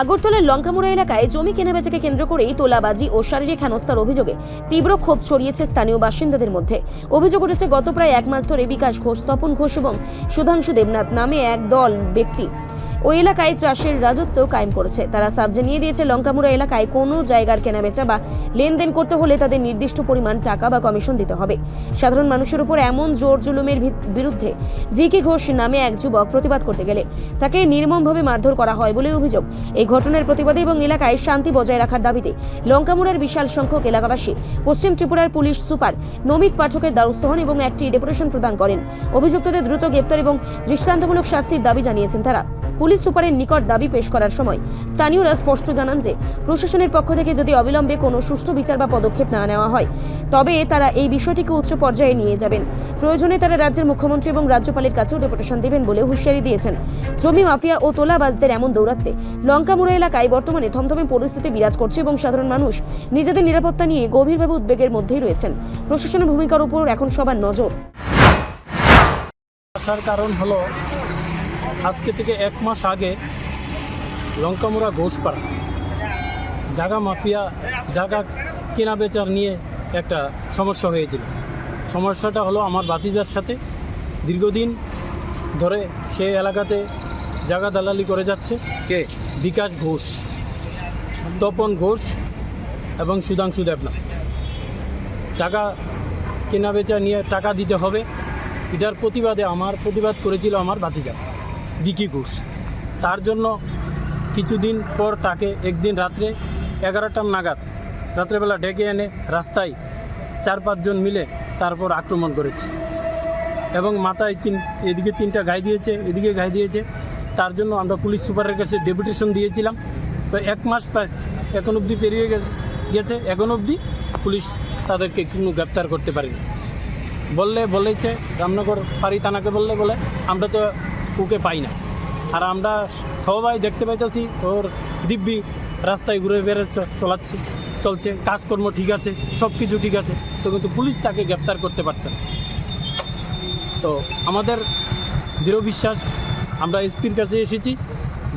আগরতলার লঙ্কামুড়া এলাকায় জমি কেনাবেচাকে কেন্দ্র করেই তোলাবাজি ও শারীরিক হেনস্থার অভিযোগে তীব্র ক্ষোভ ছড়িয়েছে স্থানীয় বাসিন্দাদের মধ্যে। অভিযোগ উঠেছে গত প্রায় এক মাস ধরে বিকাশ ঘোষ, তপন ঘোষ এবং সুধাংশু দেবনাথ নামে এক দল ব্যক্তি ওই এলাকায় চাষের রাজত্ব কায়েম করেছে। তারা সাফ জানিয়ে দিয়েছে লঙ্কামুড়া এলাকায় কোনো জায়গার কেনাবেচা বা লেনদেন করতে হলে তাদের নির্দিষ্ট পরিমাণ টাকা বা কমিশন দিতে হবে। সাধারণ মানুষের উপর এমন জোর জুলুমের বিরুদ্ধে ভিকি ঘোষ নামে এক যুবক প্রতিবাদ করতে গেলে তাকে নির্মমভাবে মারধর করা হয় বলে অভিযোগ। এই ঘটনার প্রতিবাদে এবং এলাকায় শান্তি বজায় রাখার দাবিতে লঙ্কামুড়ার বিশাল সংখ্যক এলাকাবাসী পশ্চিম ত্রিপুরার পুলিশ সুপার নমিত পাঠকের দ্বারস্থ হন এবং একটি ডেপুটেশন প্রদান করেন। অভিযুক্তদের দ্রুত গ্রেপ্তার এবং দৃষ্টান্তমূলক শাস্তির দাবি জানিয়েছেন তারা। পুলিশ সুপারের নিকট দাবি পেশ করার সময় স্থানীয়রা স্পষ্ট জানান যে প্রশাসনের পক্ষ থেকে যদি অবিলম্বে কোনো সুষ্ঠু বিচার বা পদক্ষেপ না নেওয়া হয় তবে তারা এই বিষয়টিকে উচ্চ পর্যায়ে নিয়ে যাবেন। প্রয়োজনে তারা রাজ্যের মুখ্যমন্ত্রী এবং রাজ্যপালের কাছেও ডেপুটেশন দেবেন বলে হুঁশিয়ারি দিয়েছেন। জমি মাফিয়া ও তোলাবাজদের এমন দৌরাত্মে লঙ্কামুড়া এলাকায় বর্তমানে থমথমে পরিস্থিতি বিরাজ করছে এবং সাধারণ মানুষ নিজেদের নিরাপত্তা নিয়ে গভীরভাবে উদ্বেগের মধ্যেই রয়েছেন। প্রশাসনের ভূমিকার উপর এখন সবার নজর। আসার কারণ হলো আজকে থেকে এক মাস আগে লঙ্কামুড়া ঘোষপাড়া জায়গা মাফিয়া জায়গা কেনা বেচার নিয়ে একটা সমস্যা হয়েছিল। সমস্যাটা হলো আমার ভাতিজার সাথে দীর্ঘদিন ধরে সে এলাকাতে জায়গা দালালি করে যাচ্ছে। কে? বিকাশ ঘোষ, তপন ঘোষ এবং সুধাংশু দেবনাথ। জায়গা কেনা বেচা নিয়ে টাকা দিতে হবে, এটার প্রতিবাদে প্রতিবাদ করেছিল আমার ভাতিজা ভিকি ঘোষ। তার জন্য কিছুদিন পর তাকে একদিন রাত্রে 11টা নাগাদ রাত্রেবেলা ডেকে এনে রাস্তায় 4-5 জন মিলে তারপর আক্রমণ করেছে এবং মাথায় এদিকে 3টা গায়ে দিয়েছে, এদিকে গায়ে দিয়েছে। তার জন্য আমরা পুলিশ সুপারের কাছে ডেপুটেশন দিয়েছিলাম। তো এক মাস প্রায় এখন অবধি পেরিয়ে গেছে, এখন অবধি পুলিশ তাদেরকে কোনো গ্রেপ্তার করতে পারেনি। বলেছে রামনগর ফাঁড়ি থানাকে বলে আমরা তো ওকে পাই না। আর আমরা সবাই দেখতে পাইতেছি ওর দিব্যি রাস্তায় ঘুরে বেড়ে চলছে, কাজকর্ম ঠিক আছে, সব কিছু ঠিক আছে, তো কিন্তু পুলিশ তাকে গ্রেপ্তার করতে পারছে না। তো আমাদের দৃঢ় বিশ্বাস, আমরা এসপির কাছে এসেছি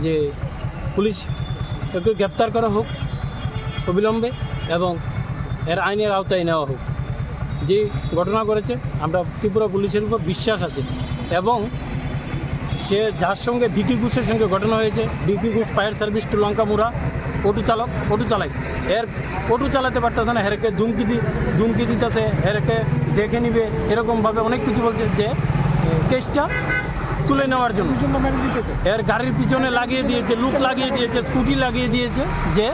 যে পুলিশ ওকে গ্রেপ্তার করা হোক অবিলম্বে এবং এর আইনের আওতায় নেওয়া হোক। যে ঘটনা করেছে আমরা ত্রিপুরা পুলিশের উপর বিশ্বাস আছে এবং সে যার সঙ্গে ভিকি ঘোষের সঙ্গে ঘটনা হয়েছে, Vicky Ghosh fire service to Lankamura auto চালায়, অটো চালাতে পারতেছে না, হেরকে ধুমকি দিতেছে, হেরকে দেখে নিবে, এরকমভাবে অনেক কিছু বলছে যে কেসটা তুলে নেওয়ার জন্য এর গাড়ির পিছনে লাগিয়ে দিয়েছে, লুক লাগিয়ে দিয়েছে, স্কুটি লাগিয়ে দিয়েছে যে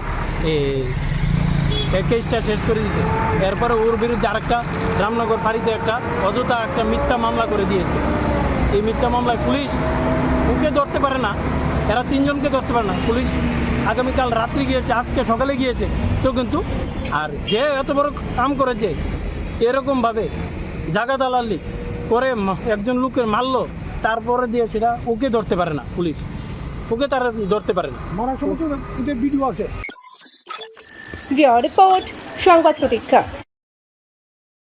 এই কেসটা শেষ করে দিতে। এরপরে ওর বিরুদ্ধে আরেকটা রামনগর ফাঁড়িতে একটা অযথা একটা মিথ্যা মামলা করে দিয়েছে। এই মিথ্যা মামলায় পুলিশ ওকে ধরতে পারে না, এরা 3 জনকে ধরতে পারে না। পুলিশ আগামীকাল রাত্রি গিয়েছে, আজকে সকালে গিয়েছে, তো কিন্তু আর যে এত বড় কাম করেছে এরকমভাবে জায়গা দালালি করে একজন লোকের মারলো, তারপরে দিয়ে সেটা ওকে ধরতে পারে না পুলিশ, ওকে তারা ধরতে পারে না। মারার সময় তো ভিডিও আছে। রিপোর্ট সংবাদ প্রতীক্ষা।